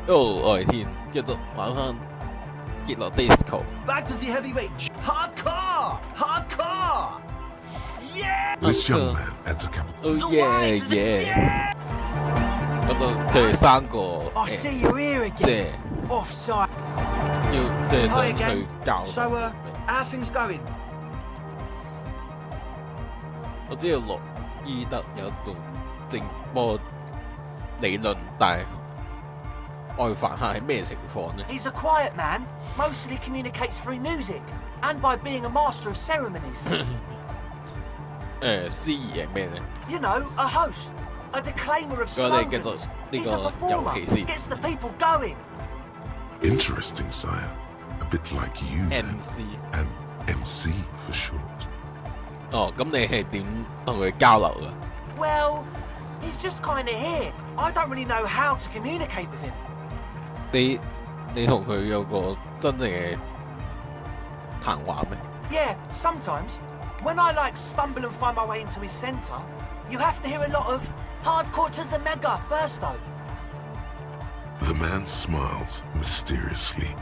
我哋天，繼續玩翻極樂 Disco。Back to the heavyweight. Hardcore! Hardcore! Yeah! This young man adds a chemical. Oh yeah yeah！ 咁就佢哋三個 I see you're here 即 again. 係 Offside. 要即係 Hi 想去 again. 教。 So, how things going? 我知道洛伊德有段正波理論，但係外凡客係咩情況呢？ He's a quiet man, mostly communicates through music and by being a master of ceremonies. 司儀係咩呢？ You know, a host, a declaimer of 我哋繼續 slogans. 呢 He's a 個遊 performer, 戲先。 gets the people going. Interesting, sire. A bit like you. then. MC An MC for short. 哦，咁你係點同佢交流㗎？ Well, he's just kind of here. I don't really know how to communicate with him. 你同佢有個真正嘅談話咩？ Yeah, sometimes. When I stumble and find my way into his centre, you have to hear a lot of hardcore to the mega first though. The man smiles mysteriously,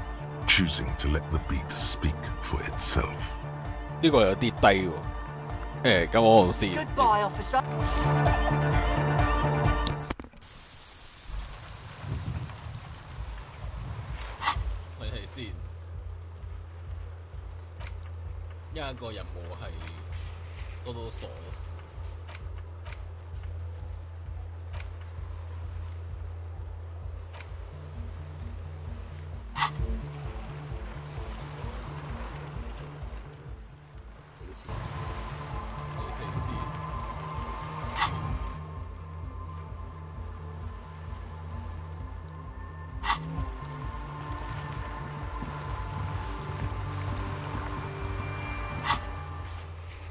choosing to let the beat speak for itself. 呢個有啲低喎。咁我試。 Goodbye, officer. 睇睇先，一個任務係多多鎖。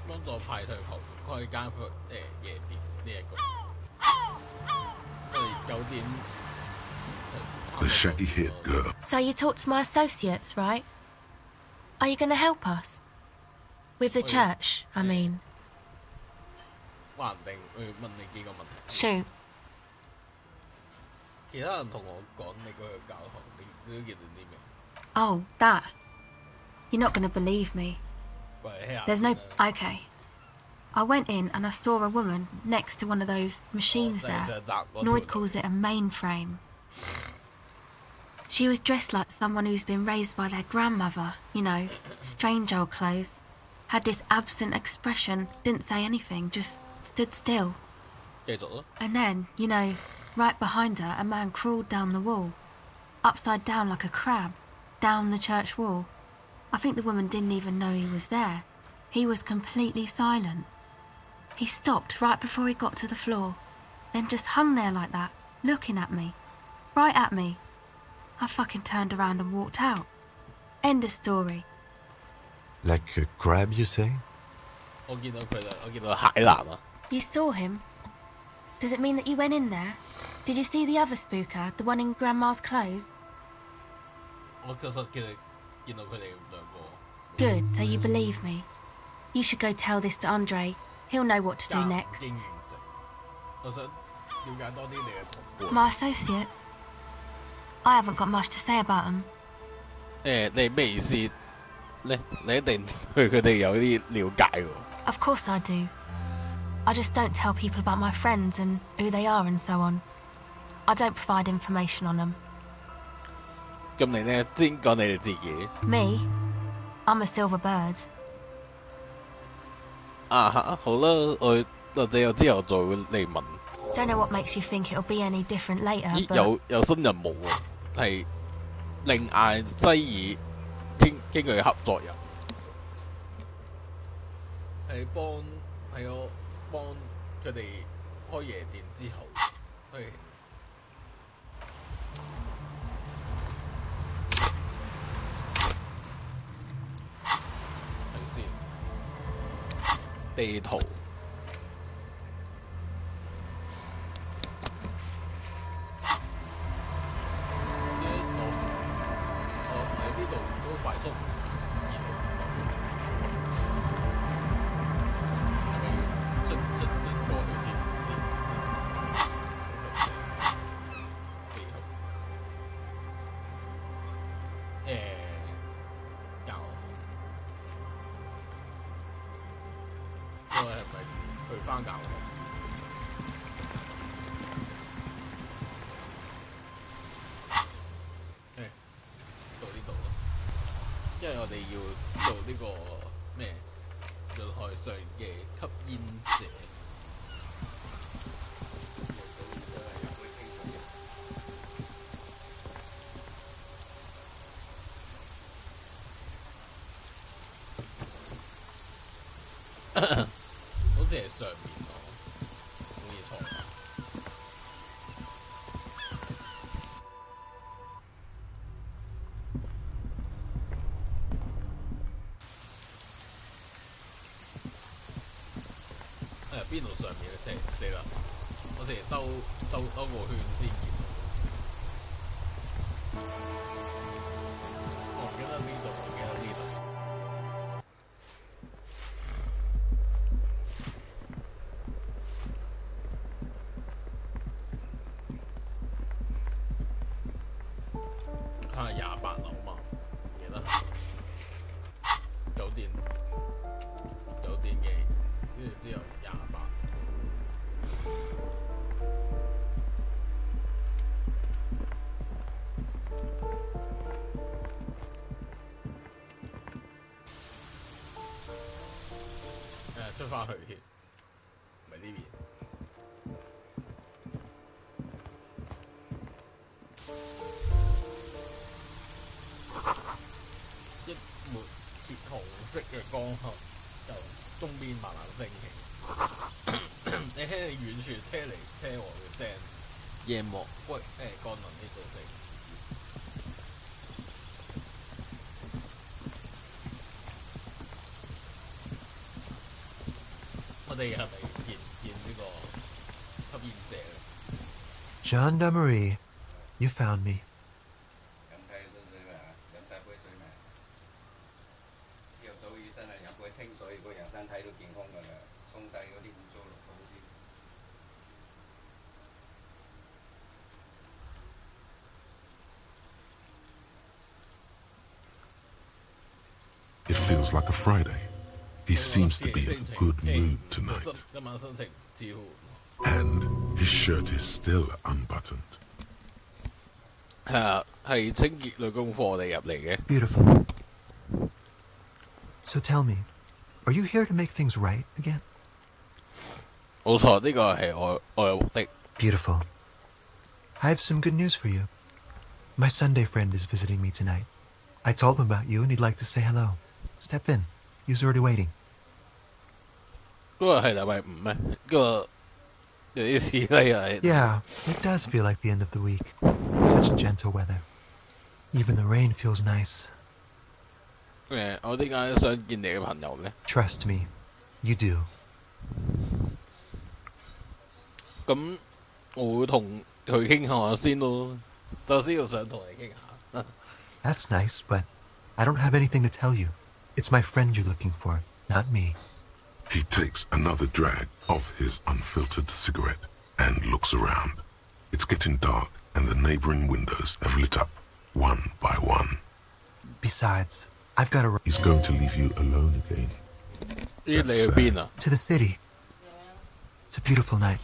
幫助派對球員開間夜店呢一個，9點。 The shaggy-haired girl. So you talked to my associates, right? Are you going to help us? With the church, I mean. 話唔定會問你幾個問題。 Shoot. 其他人同我講你嗰個教堂，你都見到啲咩？ Oh, that. You're not going to believe me. 過嚟聽下 There's no... 先啦 Okay. I went in and I saw a woman next to one of those machines there. Noid calls it a mainframe. She was dressed like someone who's been raised by their grandmother, you know, strange old clothes. Had this absent expression, didn't say anything, just stood still. 繼續咯。 And then, you know, right behind her, a man crawled down the wall. Upside down like a crab, down the church wall. I think the woman didn't even know he was there. He was completely silent. He stopped right before he got to the floor, then just hung there like that, looking at me. Right at me. I fucking turned around and walked out. End of story. Like a crab, you say? 我見到佢啦，我見到海南啊。 You saw him? Does it mean that you went in there? Did you see the other spooker, the one in Grandma's clothes? 我其實見到佢哋兩個。 Good, so you believe me. You should go tell this to Andre. He'll know what to do next. 我想了解多啲你嘅同伴。 My associates? I haven't got much to say about them. 你咩意思？你一定對佢哋有啲了解喎。 Of course I do. I just don't tell people about my friends and who they are and so on. I don't provide information on them. 咁你呢？先講你哋自己。 Me? I'm a silver bird. 好啦，或者我之後再會嚟問。 Don't know what makes you think it'll be any different later, 咦， but... 有新任務喎，係令艾西爾傾佢合作人，係我幫佢哋開夜店之後，係先地圖。 快速移動，係咪要進過去先？係咪去翻教學？到呢度咯，因為我哋要做呢個咩人海上嘅吸煙者。好似係上面喎，冇嘢錯。邊度上面嘅車死啦！我成日兜個圈先見到。我唔記得邊度，我記得呢度。係28樓嘛，唔記得。酒店嘅，跟住之後28。出返去添，唔係呢邊。一抹鐵紅色嘅光學由東邊慢慢升起，你聽你遠處車嚟車往嘅聲，夜幕降臨呢座城市。我哋係咪見呢個吸煙者咧 Gendarmerie, you found me. 飲晒水未啊？飲晒杯水未？朝早起身啊，飲杯清水，個人身體都健康㗎啦，沖晒嗰啲污糟落肚先。 It feels like a Friday. He seems to be in a good mood tonight. And his shirt is still unbuttoned. 係清潔女功課嚟入嚟嘅。Beautiful. So tell me, are you here to make things right again? 冇錯，呢個係我嘅目的。Beautiful. I have some good news for you. My Sunday friend is visiting me tonight. I told him about you and he'd like to say hello. Step in. He's already waiting. 嗰個係禮拜五咩？嗰個有啲似咧。Yeah, it does feel like the end of the week. Such gentle weather. Even the rain feels nice. 我點解想見你嘅朋友咧 ？Trust me, you do. 咁我會同佢傾下先咯。首先我想同你傾下。That's nice, but I don't have anything to tell you. It's my friend you're looking for, not me. He takes another drag of his unfiltered cigarette and looks around. It's getting dark and the neighboring windows have lit up one by one. Besides, I've got to... He's going to leave you alone again. To the city. It's a beautiful night.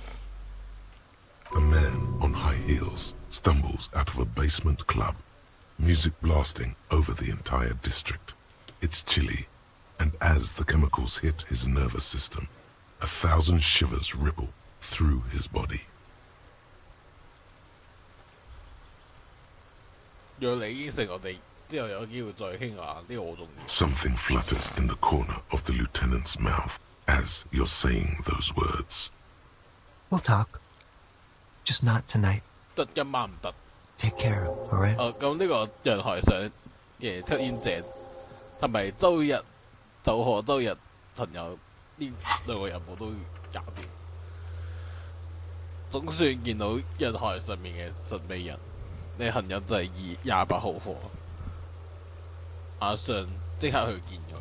A man on high heels stumbles out of a basement club, music blasting over the entire district. It's chilly, and as the chemicals hit his nervous system, 1,000 shivers ripple through his body. Something flutters in the corner of the lieutenant's mouth as you're saying those words. We'll talk. Just not tonight. Take care, all right? 咁呢個人海上嘅吸煙者係咪周日朋友呢兩個任務都搞掂？總算見到人海上面嘅神秘人，你行日就係28號課，阿上即刻去見佢。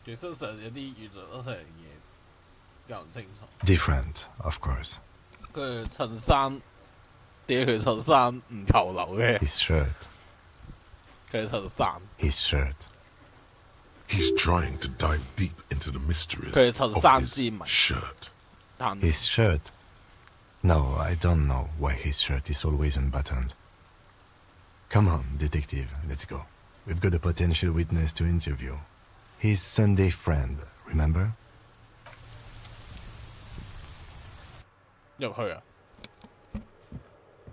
佢身上有啲原來都係嘢搞唔清楚。Different, of course. 佢襯衫，點解佢襯衫唔球流嘅 ？His shirt. 佢襯衫。His shirt. He's trying to dive deep into the mysteries 佢襯 of 衫 his 之謎。 shirt. His shirt? No, I don't know why his shirt is always unbuttoned. Come on, detective, let's go. We've got a potential witness to interview. His Sunday friend, remember? 入去啊！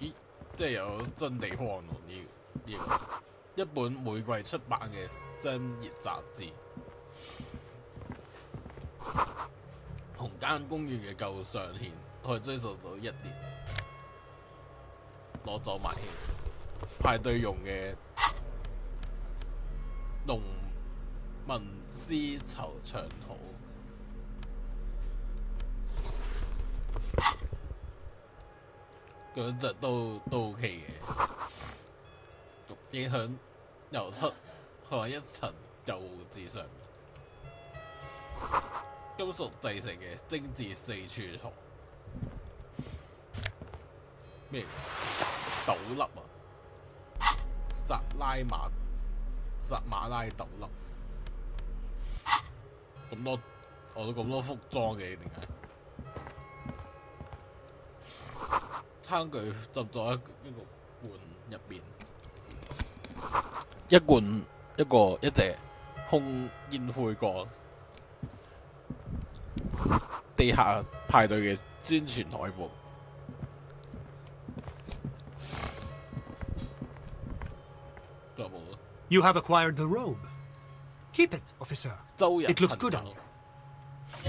咦，即係有真地方喎呢個一本每季出版嘅商業雜誌。紅間公園嘅舊上獻可以追溯到1年，攞走埋獻派對用嘅農民絲綢長袍。嗰隻都 OK 嘅，影響油漆同埋一層舊字上面，金屬製成嘅精緻4處圖，咩豆粒啊，薩馬拉豆粒，咁多我都咁多幅裝嘅點解？餐具浸咗一個罐入邊，一隻空煙灰缸，地下派對嘅宣傳海報。仲有冇？ You have acquired the robe. Keep it, officer. 周日 It looks 朋 good 友 on you.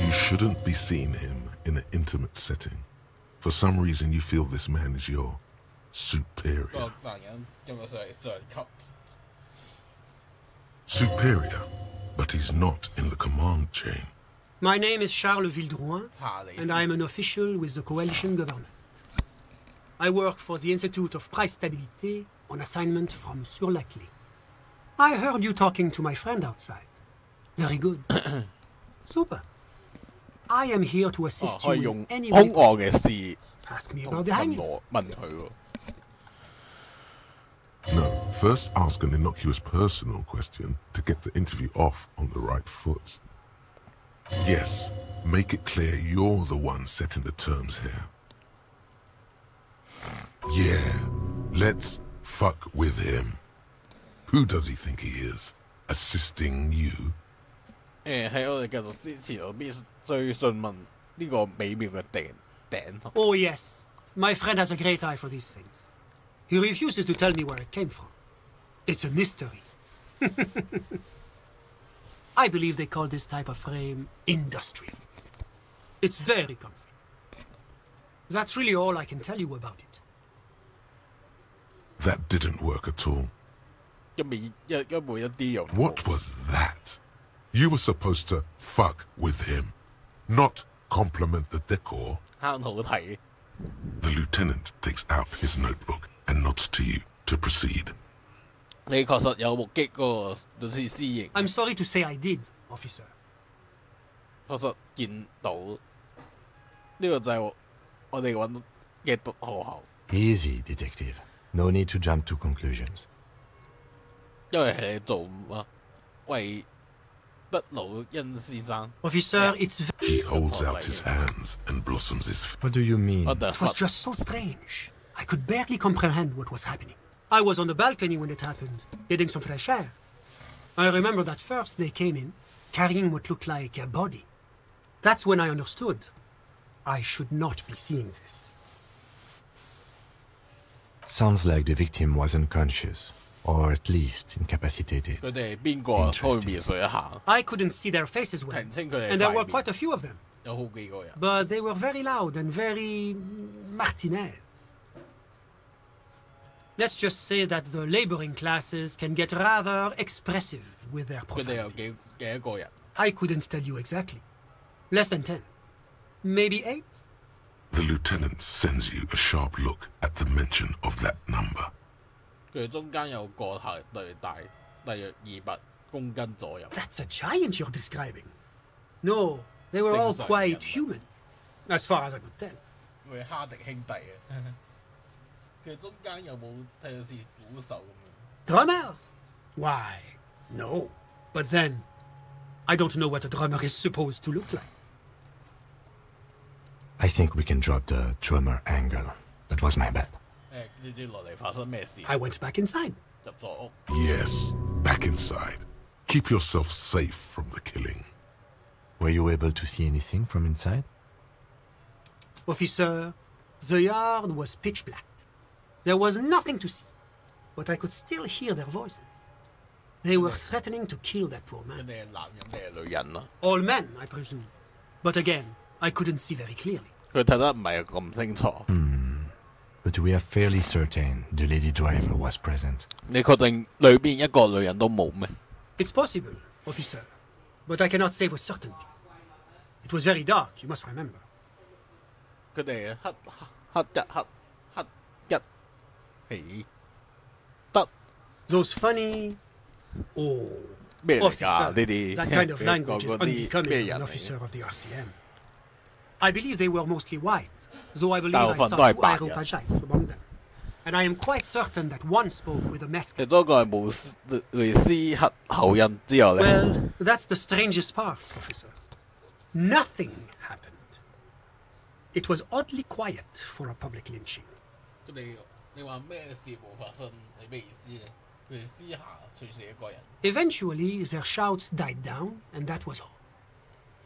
You shouldn't be seeing him in an intimate setting. For some reason, you feel this man is your 個 superior. 男人今日上級。Superior, but he's not in the command chain. My name is Charles Vildrouin, 查理斯 and I am an official with the coalition government. I work for the Institute of Price Stability on assignment from Sur la Clé. I heard you talking to my friend outside. Very good. Super. I am here to assist 可以 you 用 in any 兇 way. 案嘅事 Ask me 同 about the 問 hanging. 我問佢喎。 No, first ask an innocuous personal question to get the interview off on the right foot. Yes, make it clear you're the one setting the terms here. Yeah, let's fuck with him. Who does he think he is? Assisting you? 喺我哋繼續之前，我必須詢問呢個美妙嘅頂。 Oh, yes. My friend has a great eye for these things. He refuses to tell me where it came from. It's a mystery. I believe they call this type of frame industrial. It's very comfy. That's really all I can tell you about it. That didn't work at all. 根本一啲用。 What was that? You were supposed to fuck with him, not compliment the decor. 慳好睇。 The lieutenant takes out his notebook and nods to you to proceed. 你確實有目擊嗰個律師私刑， I'm sorry to say I did, officer. 確實見到呢個就係我哋揾嘅學校， Easy, detective. No need to jump to conclusions. 因為係你做乜為德魯恩先生。 Officer, it's He holds out his hands and blossoms his face. What do you mean? What the It was fuck？ just so strange. I could barely comprehend what was happening. I was on the balcony when it happened, getting some fresh air. I remember that first they came in, carrying what looked like a body. That's when I understood. I should not be seeing this. Sounds like the victim was unconscious, or at least incapacitated. 佢哋係邊個啊？可以描述一下， I couldn't see their faces well, 澄清佢哋 and there were 塊 quite 面 a few of them. 有好幾個人。 But they were very loud and very Martinez. Let's just say that the laboring classes can get rather expressive with their 佢哋有 profanity. 幾多個人？ I couldn't tell you exactly. Less than 10. Maybe 8? The lieutenant sends you a sharp look at the mention of that number. 佢哋中間有個係大約200公斤左右。 That's a giant you're describing. No, they were all Things like quite that. human, as far as I could tell. 佢係哈迪兄弟啊！佢哋中間有冇睇到似鼓手咁樣？ Drummers? Why, no. But then, I don't know what a drummer is supposed to look like. I think we can drop the drummer angle. That was my bad. I went back inside. Yes, back inside. Keep yourself safe from the killing. Were you able to see anything from inside? Officer, the yard was pitch black. There was nothing to see, but I could still hear their voices. They were threatening to kill that poor man. All men, I presume. But again, I couldn't see very clearly. But we are fairly certain the lady driver was present. It's possible, officer, but I cannot say with certainty. It was very dark, you must remember. Those funny... Oh, officer, that kind of language is unbecoming of an officer of the RCM. I believe they were mostly white, though I believe I saw 2 Aeropagites among them. And I am quite certain that one spoke with a Mexican. Well, that's the strangest part, officer. Nothing happened. It was oddly quiet for a public lynching. Eventually, their shouts died down, and that was all.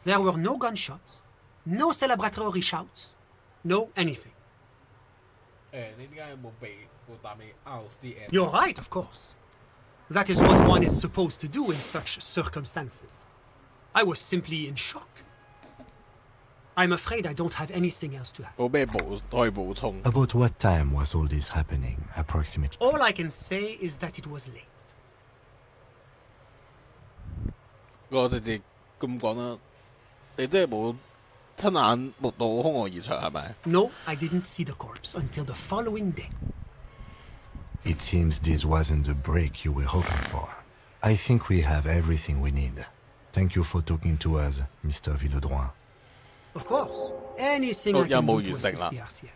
There were no gunshots, no celebratory shouts, no anything. You're right, of course. That is what one is supposed to do in such circumstances. I was simply in shock. I'm afraid I don't have anything else to add. About what time was all this happening, approximately? All I can say is that it was late. No, I didn't see the corpse until the following day. It seems this wasn't the break you were hoping for. I think we have everything we need. Thank you for talking to us, Mr. Villedroit. Of course, anything I can do to assist the RCM.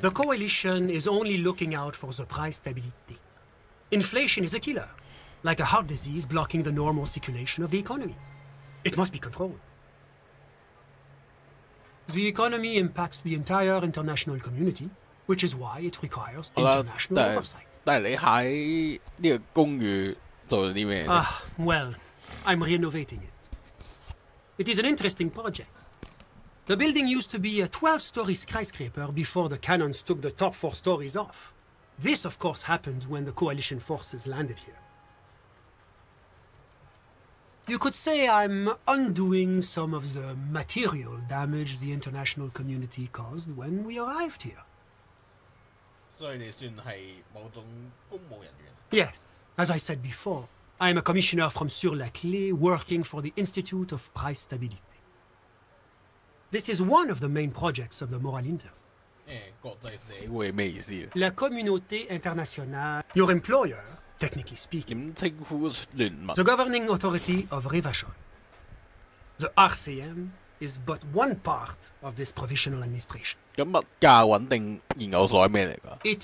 The coalition is only looking out for the price stability. Inflation is a killer, like a heart disease blocking the normal circulation of the economy. It must be controlled. The economy impacts the entire international community, which is why it requires international oversight. Well, I'm renovating it. It is an interesting project. The building used to be a 12-story skyscraper before the cannons took the top 4 stories off. This, of course, happened when the coalition forces landed here. You could say I'm undoing some of the material damage the international community caused when we arrived here. Yes, as I said before, I am a commissioner from Sur-la-Clé working for the Institute of Price Stability. This is one of the main projects of the Moral Inter. La communauté internationale, your employer, technically speaking, the governing authority of Rivachol. The RCM is but one part of this provisional administration. It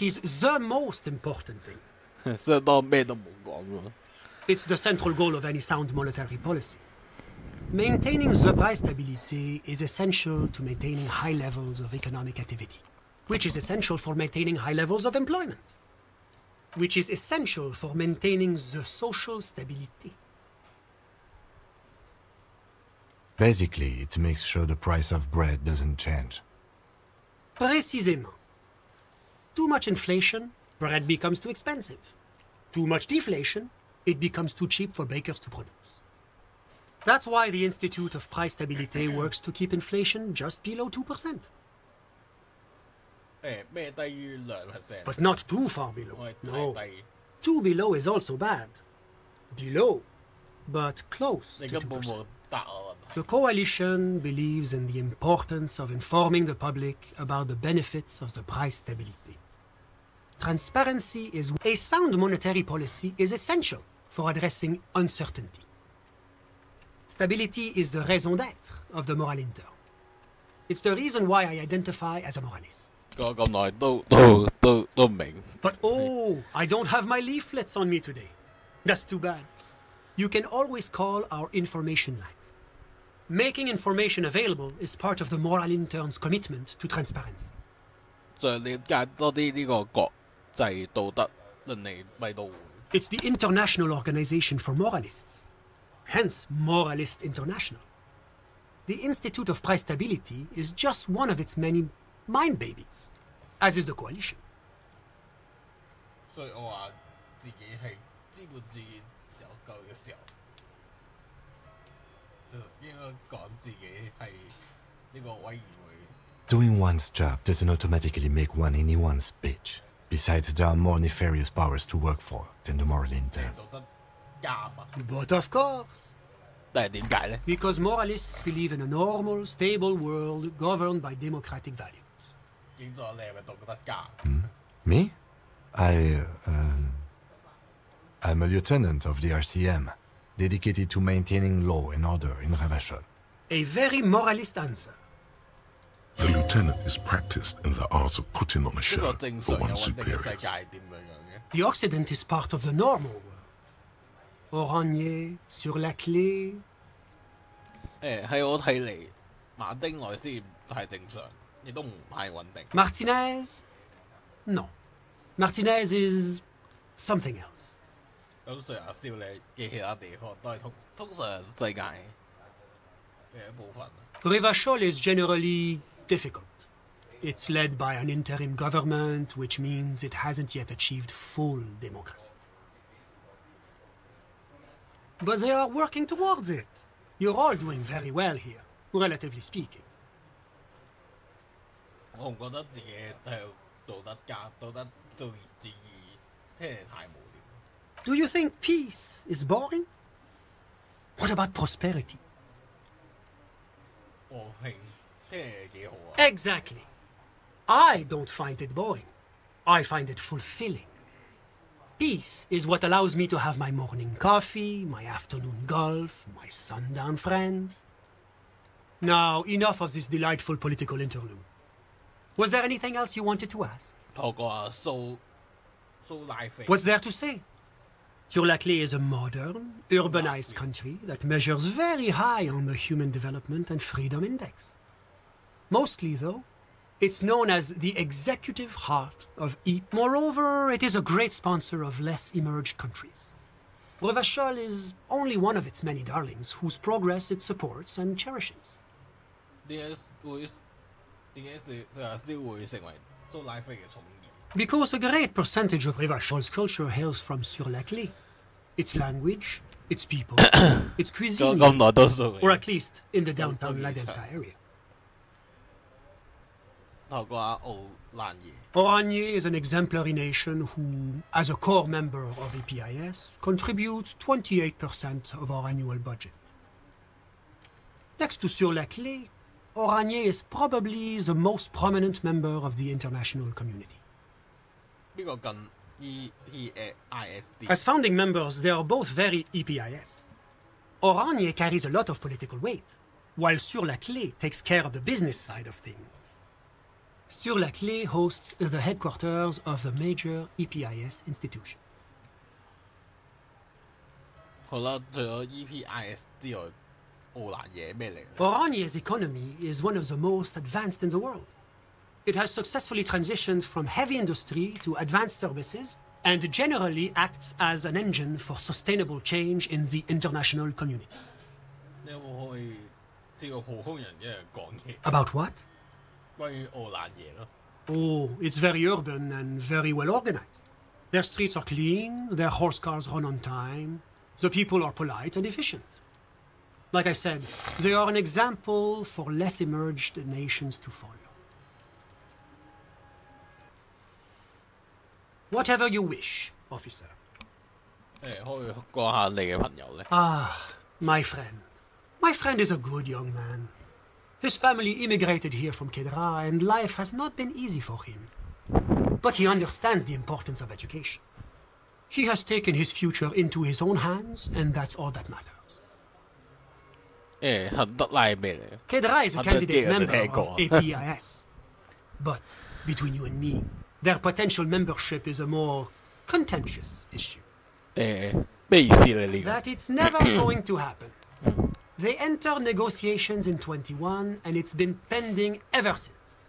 is the most important thing. It's the central goal of any sound monetary policy. Maintaining the price stability is essential to maintaining high levels of economic activity, which is essential for maintaining high levels of employment, which is essential for maintaining the social stability. Basically, it makes sure the price of bread doesn't change. Précisément. Too much inflation, bread becomes too expensive. Too much deflation, it becomes too cheap for bakers to produce. That's why the Institute of Price Stability works to keep inflation just below 2%. 咩低於2%？ But not too far below. 我係 No. 太低。 Too below is also bad. Below, but close 你 to 根本 2%. 冇答我問題。 The coalition believes in the importance of informing the public about the benefits of the price stability. Transparency is a sound monetary policy is essential for addressing uncertainty. Stability is the raison d'être of the moral intern. It's the reason why I identify as a moralist. 講咁耐都唔明。 But oh, I don't have my leaflets on me today. That's too bad. You can always call our information line. Making information available is part of the moral intern's commitment to transparency. 就了解多啲呢個國際道德倫理味道。 It's the International Organization for Moralists, hence Moralist International. The Institute of Price Stability is just one of its many mind babies, as is the coalition. 所以我話自己係資本主義走夠嘅時候，應該講自己係呢個委員會。 Doing one's job doesn't automatically make one anyone's bitch. Besides, there are more nefarious powers to work for than the moral intern. 道德監啊！ But of course, 但係點解咧？ because moralists believe in a normal, stable world governed by democratic values. 影咗你係咪道德監？ Me? I'm a lieutenant of the RCM, dedicated to maintaining law and order in Ravachol. A very moralist answer. The lieutenant is practiced in the art of putting on a 呢 show 個正 for 常有 one's 穩定嘅世 superiors. 界點樣嘅？ The Occident is part of the normal world. Oranje, sur la clé. 喺我睇嚟，馬丁內斯係正常，亦都唔係穩定。 Martinez? No. Martinez is something else. 咁成日笑你嘅其他地方都係通常世界嘅一部分。 Ravachol is generally difficult. It's led by an interim government, which means it hasn't yet achieved full democracy. But they are working towards it. You're all doing very well here, relatively speaking. 我唔覺得自己係道德家、道德主義，聽嚟太無聊。 Do you think peace is boring? What about prosperity? 和平聽嚟幾好啊！ Exactly. I don't find it boring. I find it fulfilling. Peace is what allows me to have my morning coffee, my afternoon golf, my sundown friends. Now, enough of this delightful political interlude. Was there anything else you wanted to ask? 透過阿蘇拉菲， What's there to say? Sur-la-Clé is a modern, urbanized country that measures very high on the Human Development and Freedom Index. Mostly, though, it's known as the executive heart of Moreover, it is a great sponsor of less emerged countries. Ravachol is only one of its many darlings whose progress it supports and cherishes. 點解會成為蘇拉菲嘅寵兒？ Because a great percentage of Ravachol's culture hails from Sur-la-Clé. Its language, its people, its cuisine, 咁耐都數 or at least in the downtown La Delta area. 透過阿奧蘭爺， Oranje is an exemplary nation who, as a core member of EPIS, contributes 28% of our annual budget. Next to Sur-la-Clé, Oranje is probably the most prominent member of the international community. 邊個近 EPISD？ As founding members, they are both very EPIS. Oranje carries a lot of political weight, while Sur-la-Clé takes care of the business side of things. Sur-la-Clé hosts the headquarters of the major EPIS institutions. 好啦，除咗 EPIS 之外，奧蘭爺咩嚟咧？ Oranje's economy is one of the most advanced in the world. It has successfully transitioned from heavy industry to advanced services and generally acts as an engine for sustainable change in the international community. 你有冇可以知道普通人一樣講嘢？ About what? 關於奧蘭爺咯。 Oh, it's very urban and very well organized. Their streets are clean, their horse cars run on time, the people are polite and efficient. Like I said, they are an example for less emerged nations to follow. Whatever you wish, officer. 可以講下你嘅朋友咧。Ah, my friend. My friend is a good young man. His family immigrated here from Kedra, and life has not been easy for him. But he understands the importance of education. He has taken his future into his own hands, and that's all that matters. 亨德拉係咩嚟？ Kedra is a candidate member of APIS. APIS. But between you and me, their potential membership is a more contentious issue. 咩意思咧？呢個 That it's never going to happen. They entered negotiations in 21, and it's been pending ever since.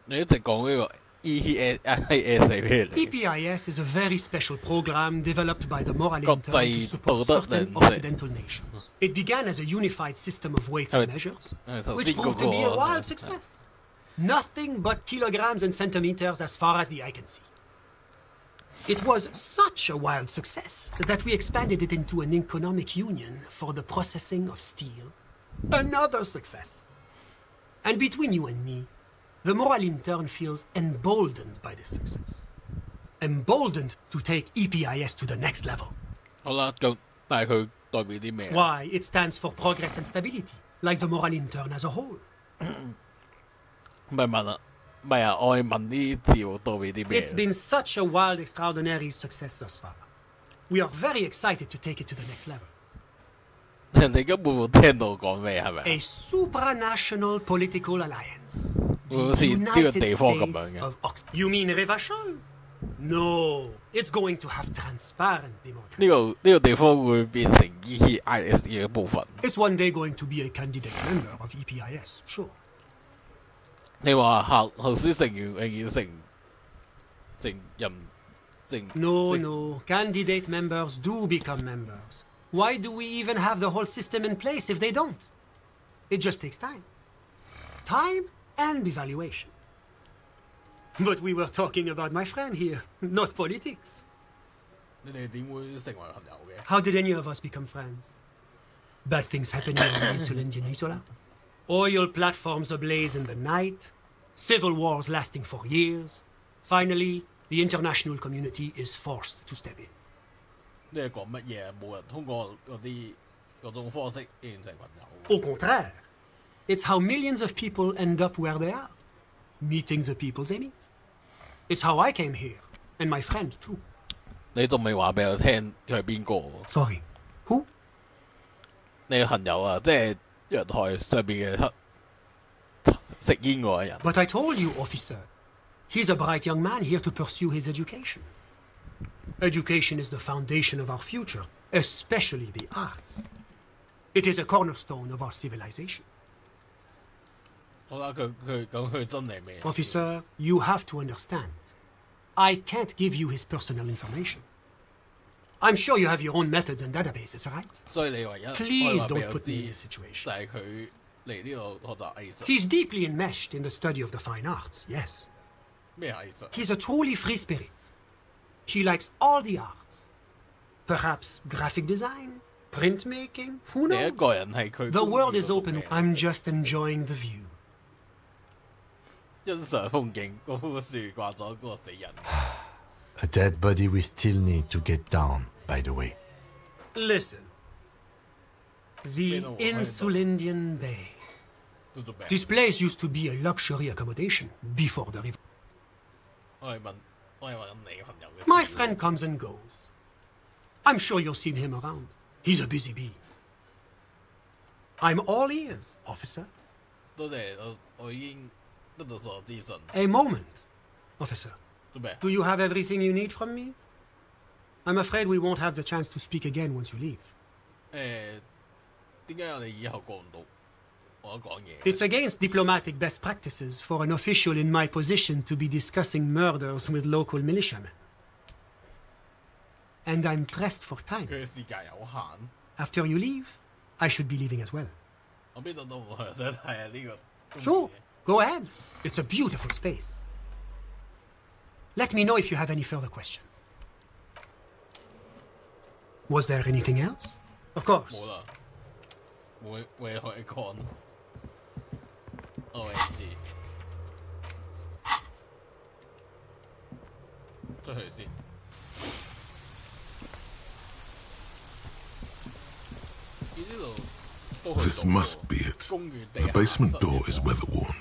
你一直講呢個 EPIS 係咩嚟？ EPIS is a very special program developed by the Moral Intern to 國際 support 道德 certain 聯繫 Occidental nations. It began as a unified system of weights and measures, 頭 which 先嗰 proved to be a 個 wild success. Nothing but kilograms and centimeters as far as the eye can see. It was such a wild success that we expanded it into an economic union for the processing of steel. Another success. And between you and me, the Moral Intern feels emboldened by this success. Emboldened to take EPIS to the next level. 好啦，咁但係佢代表啲咩？ Why? It stands for progress and stability, like the Moral Intern as a whole. 唔係問啊，唔係啊，我係問呢啲字代表啲咩？ It's been such a wild, extraordinary success thus far. We are very excited to take it to the next level. 你根本冇聽到我講咩係咪？ A supranational political alliance. 會好似呢個地方咁樣嘅。 You mean Revachol? No, it's going to have transparent democracy. 呢個地方會變成 EPIS 嘅一部分。 It's one day going to be a candidate member of EPIS, sure. 你話候選成員永遠正 No, candidate members do become members. Why do we even have the whole system in place if they don't? It just takes time. Time and evaluation. But we were talking about my friend here, not politics. 你哋點會成為朋友嘅？ How did any of us become friends? Bad things happen here in Isola. Oil platforms ablaze in the night, civil wars lasting for years. Finally, the international community is forced to step in. 你係講乜嘢？冇人通過嗰種方式變成朋友。 Au contraire, it's how millions of people end up where they are, meeting the people they meet. It's how I came here, and my friend too. 你仲未話俾我聽佢係邊個？ Sorry, who? 你嘅朋友啊，即係陽台上邊嘅食煙嗰個人。 But I told you, officer, he's a bright young man here to pursue his education. Education is the foundation of our future, especially the arts. It is a cornerstone of our civilization. 好啦，佢真係咩 Officer, you have to understand. I can't give you his personal information. I'm sure you have your own methods and databases, right? 所以你唯一 Please 可以話俾 don't 我 put 知 me in this situation. 就係佢嚟呢度學習藝術。 He's deeply enmeshed in the study of the fine arts, yes. 咩藝術？ He's a truly free spirit. He likes all the arts. Perhaps graphic design, printmaking, who 你一 knows? 個人係佢 The world is 公寓嗰種 open. 嘅 I'm just enjoying the view. 欣賞風景，嗰棵樹掛咗嗰個死人。 A dead body we still need to get down, by the way. Listen. The Insulindian Bay. This place used to be a luxury accommodation before the river. 我係問你朋友嘅事。 My friend comes and goes. I'm sure you'll see him around. He's a busy bee. I'm all ears, officer. 多謝我已經得到所有資訊。 A moment, officer. 做咩？ Do you have everything you need from me? I'm afraid we won't have the chance to speak again once you leave. 點解我哋以後過唔到我講嘢？ It's against diplomatic best practices for an official in my position to be discussing murders with local militiamen. And I'm pressed for time. 佢嘅時間有限。 After you leave, I should be leaving as well. 我邊度都冇想睇下呢個。 Sure, go ahead. It's a beautiful space. Let me know if you have any further questions. Was there anything else? Of course. 冇啦。會可以講 OMG 出去先。This must be it. The basement door is weather-worn.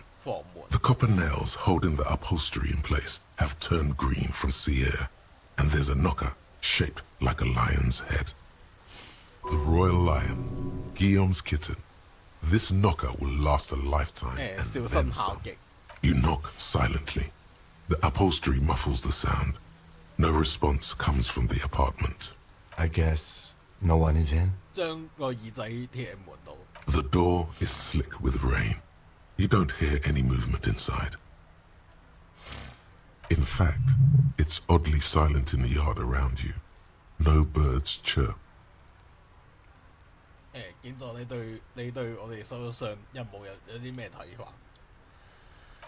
The copper nails holding the upholstery in place have turned green from sea air, and there's a knocker shaped like a lion's head. The royal lion, Guillaume's kitten. This knocker will last a lifetime and then some. You knock silently. The upholstery muffles the sound. No response comes from the apartment. I guess no one is in. The door is slick with rain. You don't hear any movement inside. In fact, it's oddly silent in the yard around you. No birds chirp.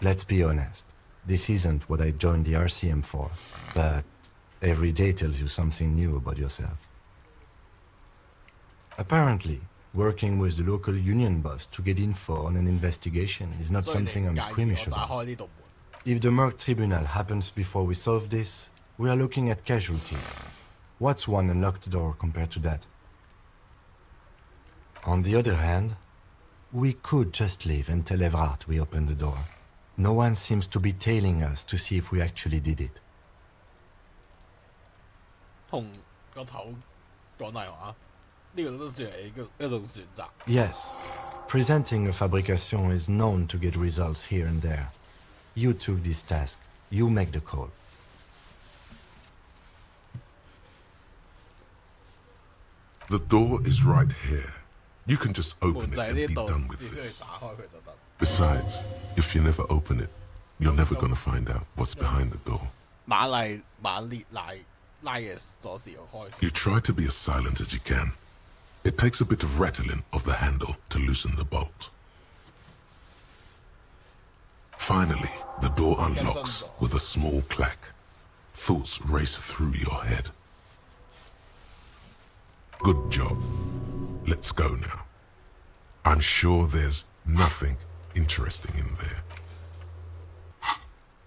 Let's be honest. This isn't what I joined the RCM for, but every day tells you something new about yourself. Apparently, working with the local union boss to get info on an investigation is not something I'm squeamish about. If the Merc Tribunal happens before we solve this, we are looking at casualties. What's one unlocked door compared to that? On the other hand, we could just leave and tell Evrard we opened the door. No one seems to be tailing us to see if we actually did it. Yes, presenting a fabrication is known to get results here and there. You took this task. You make the call. The door is right here. You can just open it and be done with this. Besides, if you never open it, you're never going to find out what's behind the door. You try to be as silent as you can. It takes a bit of rattling of the handle to loosen the bolt. Finally, the door unlocks with a small clack. Thoughts race through your head. Good job. Let's go now. I'm sure there's nothing interesting in there.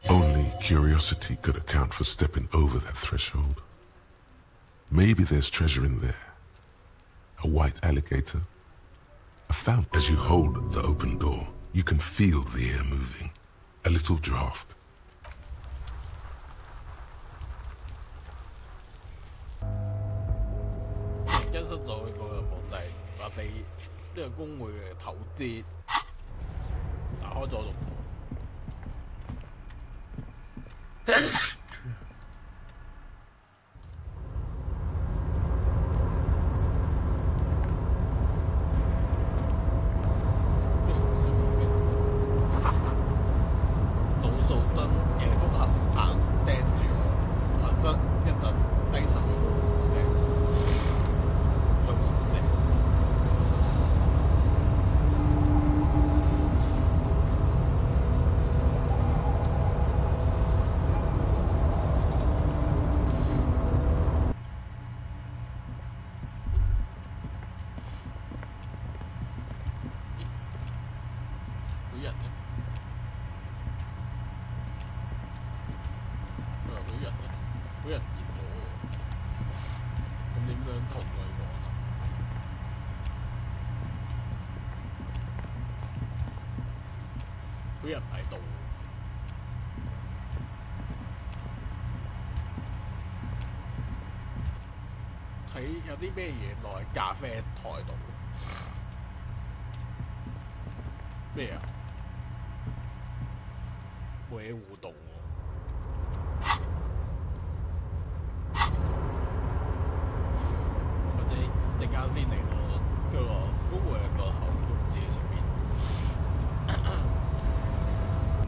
Only curiosity could account for stepping over that threshold. Maybe there's treasure in there. A white alligator. A fountain. As you hold the open door, you can feel the air moving. A little draft.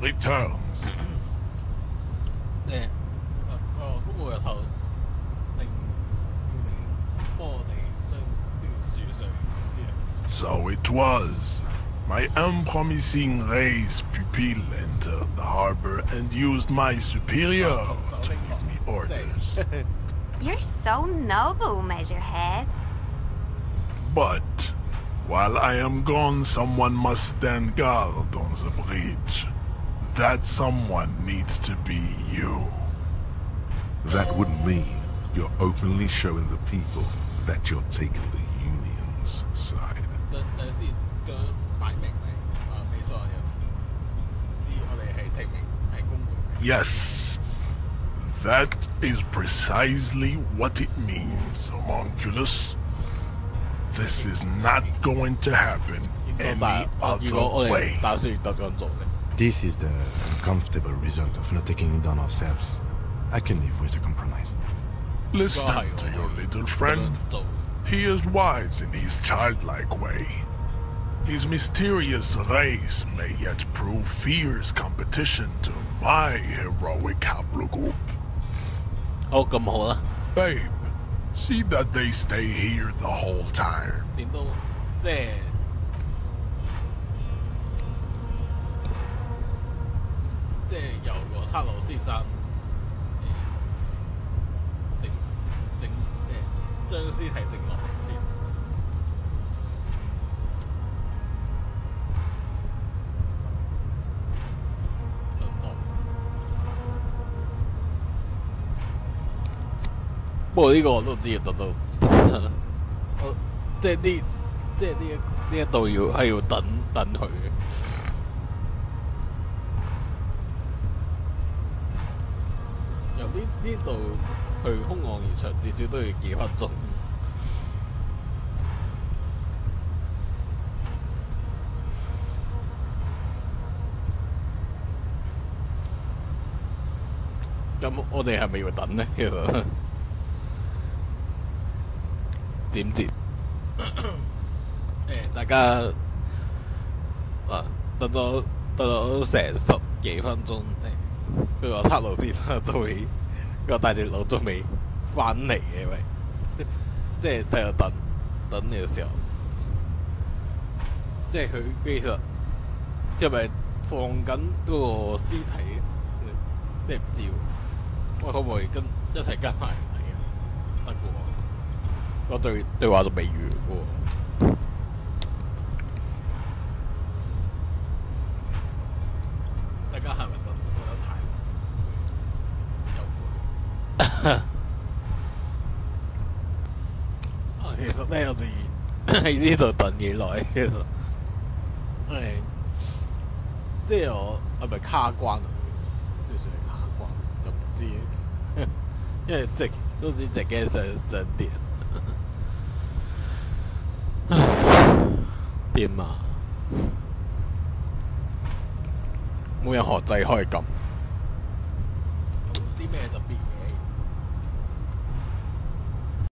Returns. So it was. My unpromising race pupil entered the harbor and used my superior to give me orders. You're so noble, Measurehead. But While I am gone, someone must stand guard on the bridge. That someone needs to be you. That would mean you're openly showing the people that you're taking the Union's side. Yes, that is precisely what it means, homunculus. This is not going to happen any other way. This is the uncomfortable result of not taking it on ourselves. I can live with a compromise. Listen to your little friend. He is wise in his childlike way. His mysterious race may yet prove fierce competition to my heroic haplogroup. Babe, see that they stay here the whole time. 即係由個測路先生將屍體整落嚟先。不過呢個我都知要等到，即係呢一度要等佢嘅。由呢度去兇案現場至少都要幾分鐘。咁我哋係咪要等呢？其實點接？大家等咗成10幾分鐘，佢個測路先生都會個大隻佬都未翻嚟嘅，喂，即係喺度等嘅時候，即係佢其實係咪放緊嗰個屍體？即係唔知喎，我可唔可以一齊跟埋嚟睇啊？得嘅喎，個對話就未完嘅喎。大家係咪等得太又攰？其實咧，我哋喺呢度等幾耐？其實即係我係咪卡關啊？少少係卡關，又唔知，因為都知隻 game 想電，點啊？冇任何掣可以撳。有啲咩特別